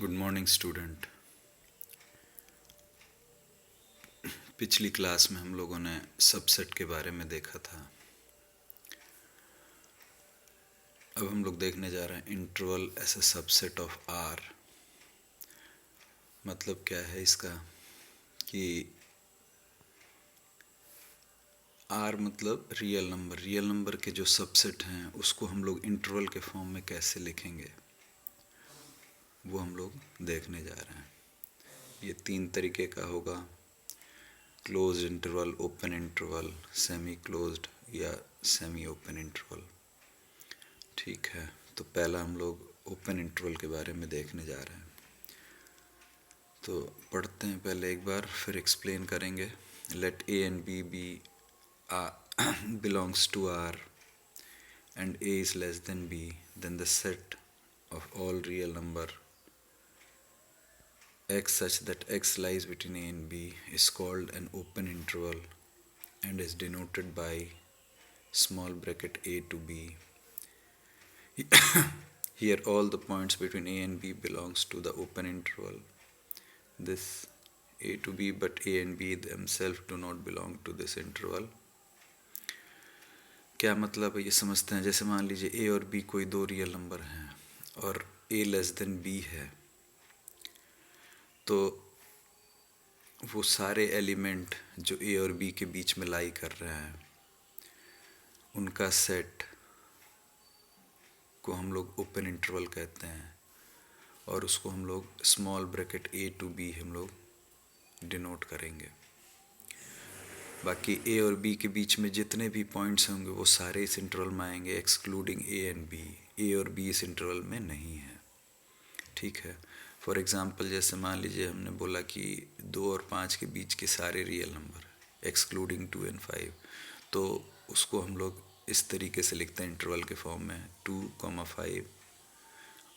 Good morning student. पिछली class में हम लोगों ने सबसेट के बारे में देखा था। अब हम लोग देखने जा रहे हैं interval as a subset of R. मतलब क्या है इसका कि आर मतलब रियल नंबर के जो सबसेट हैं उसको हम लोग इंटरवल के फॉर्म में कैसे लिखेंगे वो हम लोग देखने जा रहे हैं। ये 3 तरीके का होगा: close interval, open interval, semi closed या सेमी ओपन इंटरवल। ठीक है, तो पहला हम लोग ओपन इंटरवल के बारे में देखने जा रहे हैं। तो पढ़ते हैं पहले एक बार, फिर एक्सप्लेन करेंगे। Let A and B B belongs to R and A is less than B, then the set of all real number x such that x lies between A and B is called an open interval and is denoted by small bracket a to b. Here all the points between A and B belongs to the open interval. This A to B, but A and B themselves do not belong to this interval. क्या मतलब है ये समझते हैं। जैसे मान लीजिए A और B कोई दो रियल नंबर हैं और A लेस देन B है, तो वो सारे एलिमेंट जो A और B के बीच में लाई कर रहे हैं उनका सेट को हम लोग ओपन इंटरवल कहते हैं और उसको हम लोग small bracket A to B हम लोग डिनोट करेंगे। बाकी A और B के बीच में जितने भी पॉइंट्स होंगे वो सारे इस इंटरवल में आएंगे, excluding A and B। A और B इस इंटरवल में नहीं है। ठीक है, फॉर एग्ज़ाम्पल जैसे मान लीजिए हमने बोला कि 2 और 5 के बीच के सारे रियल नंबर एक्सक्लूडिंग 2 एंड 5, तो उसको हम लोग इस तरीके से लिखते हैं इंटरवल के फॉर्म में 2, 5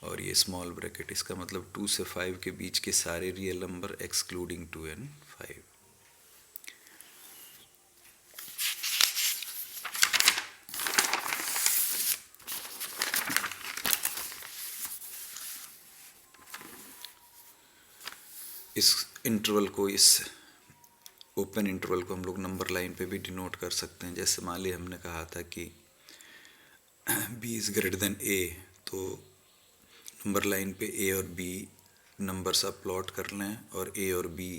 और ये स्मॉल ब्रैकेट। इसका मतलब 2 से 5 के बीच के सारे रियल नंबर एक्सक्लूडिंग 2 एंड 5। इस इंटरवल को, इस ओपन इंटरवल को हम लोग नंबर लाइन पे भी डिनोट कर सकते हैं। जैसे मान ली हमने कहा था कि b is greater than a, तो नंबर लाइन पे a और b नंबर्स आप प्लॉट कर लें और a और b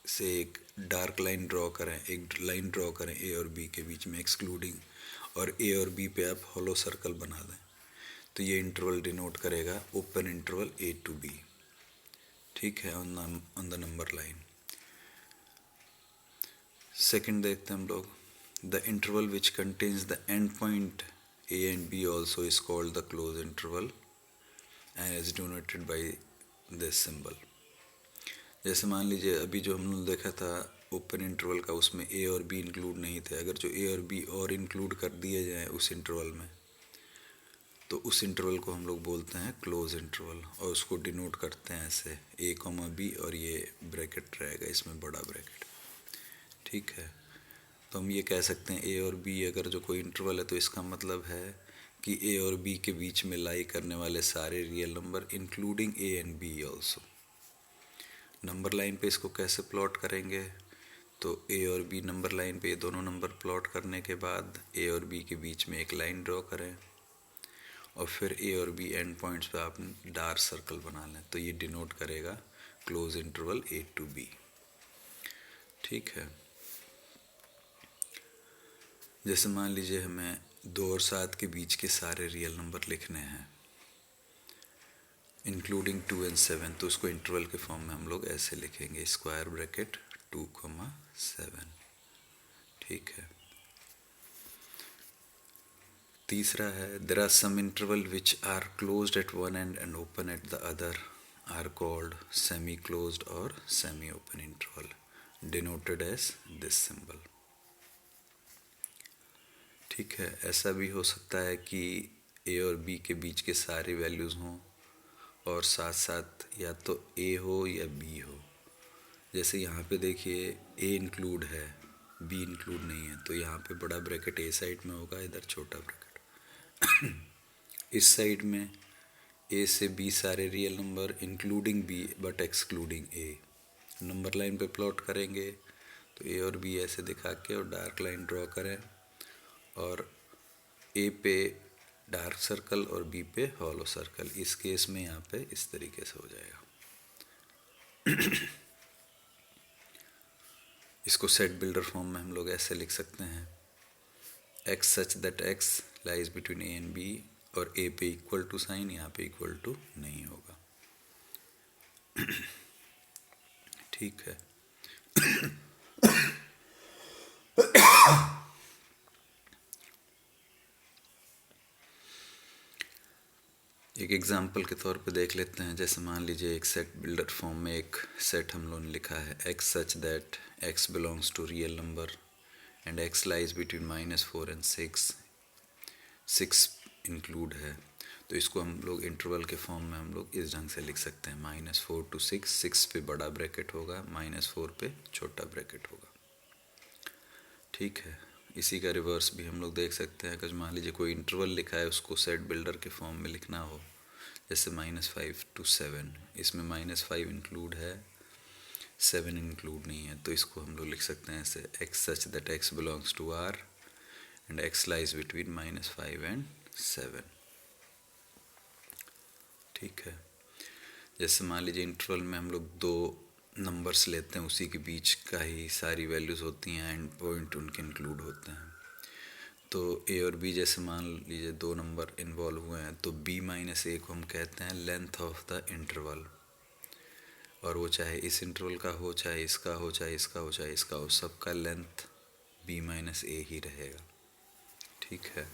से एक डार्क लाइन ड्रॉ करें, एक लाइन ड्रॉ करें a और b के बीच में एक्सक्लूडिंग, और a और b पे आप हॉलो सर्कल बना दें, तो ये इंटरवल डिनोट करेगा open interval a to b। ठीक है, on the number line. Second देखते हैं हम लोग, the interval which contains the end point a and b also is called the closed interval and is denoted by this symbol। जैसे मान लीजिए अभी जो हम लोग देखा था ओपन इंटरवल का, उसमें a और b इंक्लूड नहीं थे। अगर जो a और b और इंक्लूड कर दिए जाएँ उस इंटरवल में, तो उस इंटरवल को हम लोग बोलते हैं क्लोज इंटरवल और उसको डिनोट करते हैं ऐसे a, b और ये ब्रैकेट रहेगा इसमें बड़ा ब्रैकेट। ठीक है, तो हम ये कह सकते हैं a और b अगर जो कोई इंटरवल है तो इसका मतलब है कि a और b के बीच में लाई करने वाले सारे real number including a and b also. Number line पे इसको कैसे प्लॉट करेंगे, तो a और b नंबर लाइन पे ये दोनों नंबर प्लॉट करने के बाद a और b के बीच में एक लाइन ड्रॉ करें और फिर a और b एंड पॉइंट्स पे आप डार्क सर्कल बना लें, तो ये डिनोट करेगा close interval a to b। ठीक है, जैसे मान लीजिए हमें 2 और 7 के बीच के सारे रियल नंबर लिखने हैं इंक्लूडिंग 2 एंड 7, तो उसको इंटरवल के फॉर्म में हम लोग ऐसे लिखेंगे स्क्वायर ब्रैकेट 2, 7। ठीक है, तीसरा है there are some interval which are closed at one end and open at the other are called semi closed और semi open interval denoted as this symbol. ठीक है, ऐसा भी हो सकता है कि a और b के बीच के सारे वैल्यूज़ हों और साथ साथ या तो a हो या b हो। जैसे यहाँ पे देखिए a इंक्लूड है, b इंक्लूड नहीं है, तो यहाँ पे बड़ा ब्रैकेट a साइड में होगा, इधर छोटा ब्रैकेट। इस साइड में ए से बी सारे real number including B but excluding A. Number line पे प्लॉट करेंगे तो ए और बी ऐसे दिखा के और डार्क लाइन ड्रॉ करें, और ए पे डार्क सर्कल और बी पे हॉलो सर्कल। इस केस में यहाँ पे इस तरीके से हो जाएगा। इसको सेट बिल्डर फॉर्म में हम लोग ऐसे लिख सकते हैं, x such that x lies between A and B, और ए पे इक्वल टू साइन यहाँ पे इक्वल टू नहीं होगा। ठीक है। एक एग्जाम्पल के तौर पे देख लेते हैं। जैसे मान लीजिए एक सेट बिल्डर फॉर्म में एक सेट हम लोगों ने लिखा है, x such that x belongs to real number and x lies between -4 and 6 include है। तो इसको हम लोग इंटरवल के फॉर्म में हम लोग इस ढंग से लिख सकते हैं, -4 to 6, 6 पे बड़ा ब्रैकेट होगा, -4 पे छोटा ब्रैकेट होगा। ठीक है। इसी का रिवर्स भी हम लोग देख सकते हैं। अगर मान लीजिए कोई इंटरवल लिखा है, उसको सेट बिल्डर के फॉर्म में लिखना हो, जैसे -5 to 7, इसमें -5 इंक्लूड है, 7 इंक्लूड नहीं है, तो इसको हम लोग लिख सकते हैं ऐसे, x such that x belongs to R and x lies between -5 and 7। ठीक है। जैसे मान लीजिए इंटरवल में हम लोग दो नंबर्स लेते हैं, उसी के बीच का ही सारी वैल्यूज़ होती हैं, एंड पॉइंट उनके इंक्लूड होते हैं। तो ए और बी जैसे मान लीजिए दो नंबर इन्वॉल्व हुए हैं, तो b - a को हम कहते हैं लेंथ ऑफ द इंटरवल, और वो चाहे इस इंटरवल का हो, चाहे इसका हो, चाहे इसका हो, चाहे इसका हो, सबका लेंथ b - a ही रहेगा। ठीक है।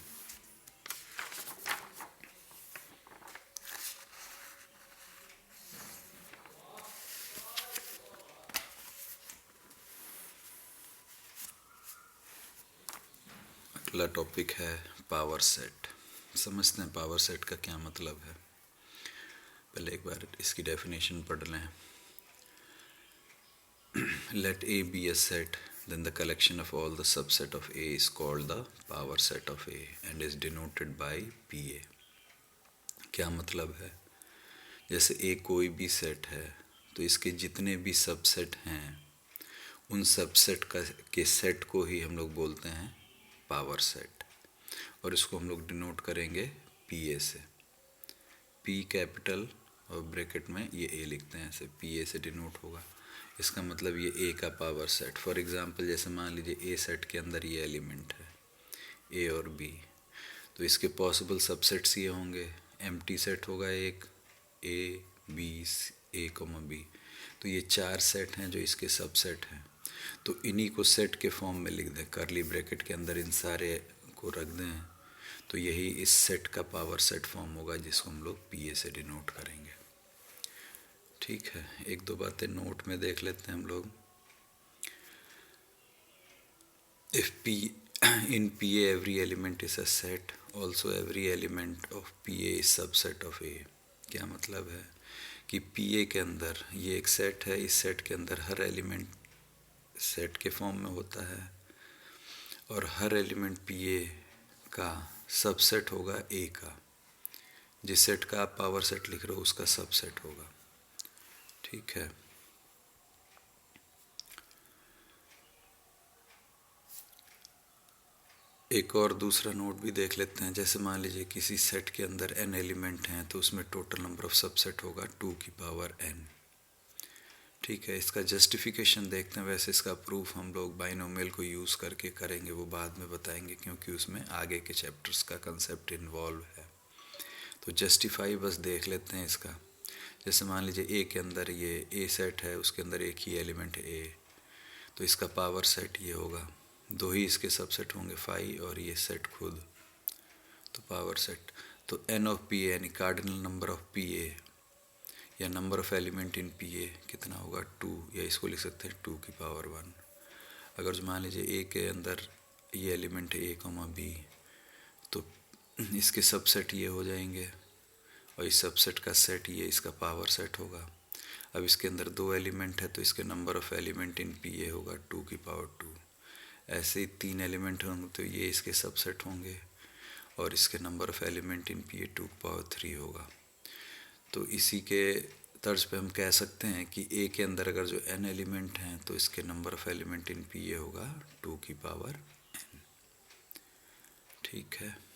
अगला टॉपिक है पावर सेट। समझते हैं पावर सेट का क्या मतलब है। पहले एक बार इसकी डेफिनेशन पढ़ लें। Let A be a set, then the collection of all the subset of A is called the power set of A and is denoted by PA। क्या मतलब है? जैसे A कोई भी सेट है, तो इसके जितने भी सबसेट हैं, उन सबसेट के सेट को ही हम लोग बोलते हैं पावर सेट, और इसको हम लोग डिनोट करेंगे PA से। P कैपिटल और ब्रैकेट में ये A लिखते हैं, ऐसे PA से डिनोट होगा। इसका मतलब ये A का पावर सेट। फॉर एग्जांपल जैसे मान लीजिए A सेट के अंदर ये एलिमेंट है A और B, तो इसके पॉसिबल सबसेट्स ये होंगे, एम्प्टी सेट होगा एक, A B A, B, तो ये 4 सेट हैं जो इसके सबसेट हैं। तो इन्हीं को सेट के फॉर्म में लिख दें, करली ब्रैकेट के अंदर इन सारे को रख दें, तो यही इस सेट का पावर सेट फॉर्म होगा, जिसको हम लोग PA से डिनोट करेंगे। ठीक है। एक दो बातें नोट में देख लेते हैं हम लोग। If in PA every element is a set, also every element of PA is subset of A। क्या मतलब है कि PA के अंदर ये एक सेट है, इस सेट के अंदर हर एलिमेंट सेट के फॉर्म में होता है, और हर एलिमेंट PA का सबसेट होगा A का। जिस सेट का आप पावर सेट लिख रहे हो उसका सबसेट होगा। ठीक है। एक और दूसरा नोट भी देख लेते हैं। जैसे मान लीजिए किसी सेट के अंदर n एलिमेंट हैं, तो उसमें टोटल नंबर ऑफ सबसेट होगा 2 की पावर n। ठीक है। इसका जस्टिफिकेशन देखते हैं। वैसे इसका प्रूफ हम लोग बाइनोमियल को यूज़ करके करेंगे, वो बाद में बताएंगे, क्योंकि उसमें आगे के चैप्टर्स का कंसेप्ट इन्वॉल्व है। तो जस्टिफाई बस देख लेते हैं इसका। जैसे मान लीजिए A के अंदर ये A सेट है, उसके अंदर एक ही एलिमेंट है A, तो इसका पावर सेट ये होगा, दो ही इसके सबसेट होंगे, 5 और ये सेट खुद, तो पावर सेट। तो n ऑफ PA यानी कार्डिनल नंबर ऑफ PA या number of element in PA कितना होगा 2, या इसको लिख सकते हैं 2 की पावर 1। अगर मान लीजिए A के अंदर ये एलिमेंट है A, B, तो इसके सबसेट ये हो जाएंगे, और इस सबसेट का सेट ये इसका पावर सेट होगा। अब इसके अंदर 2 एलिमेंट है, तो इसके number of element in PA होगा 2 की पावर 2। ऐसे ही 3 एलिमेंट होंगे, तो ये इसके सबसेट होंगे, और इसके number of element in PA 2 की पावर 3 होगा। तो इसी के तर्ज पे हम कह सकते हैं कि ए के अंदर अगर जो n एलिमेंट हैं तो इसके number of element in P A होगा 2 की पावर n। ठीक है।